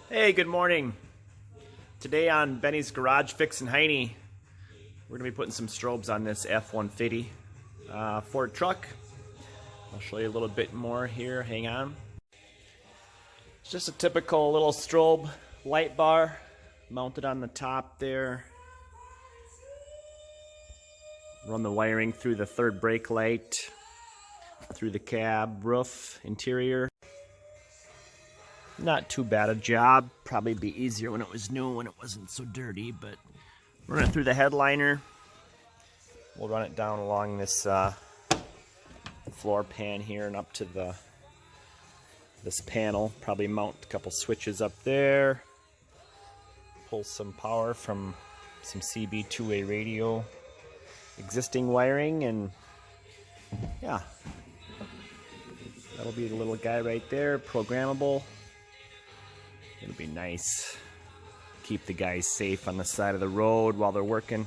Hey, good morning. Today on Benny's Garage Fix and Heine, we're going to be putting some strobes on this F-150 Ford truck. I'll show you a little bit more here. Hang on. It's just a typical little strobe light bar mounted on the top there. Run the wiring through the third brake light, through the cab, roof, interior. Not too bad a job. Probably be easier when it was new, when it wasn't so dirty, but run it through the headliner. We'll run it down along this floor pan here and up to this panel. Probably mount a couple switches up there. Pull some power from some CB two-way radio. Existing wiring, and yeah. That'll be the little guy right there, programmable. It'll be nice. Keep the guys safe on the side of the road while they're working.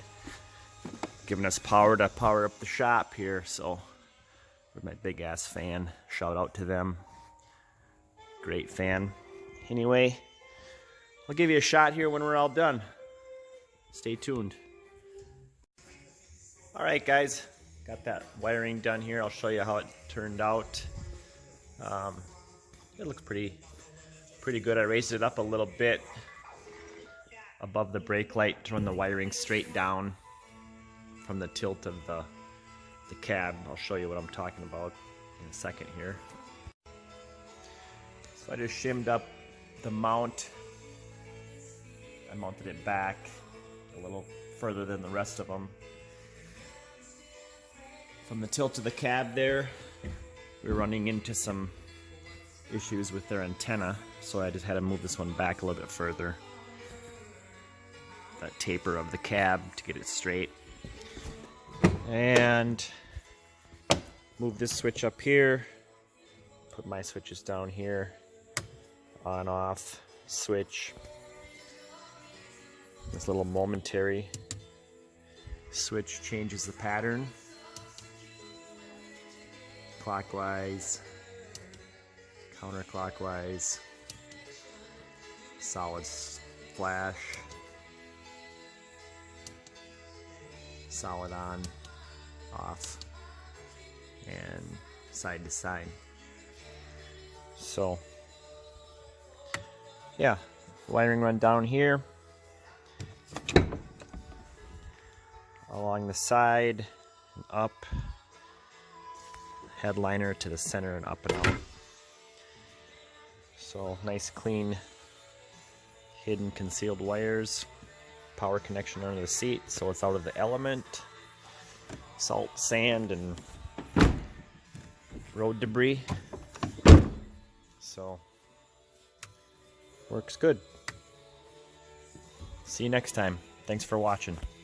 Giving us power to power up the shop here, so with my big ass fan. Shout out to them. Great fan. Anyway, I'll give you a shot here when we're all done. Stay tuned. Alright guys, got that wiring done here. I'll show you how it turned out. It looks pretty good. I raised it up a little bit above the brake light to run the wiring straight down from the tilt of the cab. I'll show you what I'm talking about in a second here. So I just shimmed up the mount. I mounted it back a little further than the rest of them. From the tilt of the cab there, we were running into some issues with their antenna, so I just had to move this one back a little bit further. That taper of the cab to get it straight. And move this switch up here. Put my switches down here. On, off, switch. This little momentary switch changes the pattern. Clockwise, counterclockwise, solid flash, solid on, off, and side to side. So, yeah, wiring run down here, along the side, and up. Headliner to the center and up and out. So nice clean hidden concealed wires. Power connection under the seat so it's out of the element. Salt, sand, and road debris. So works good. See you next time. Thanks for watching.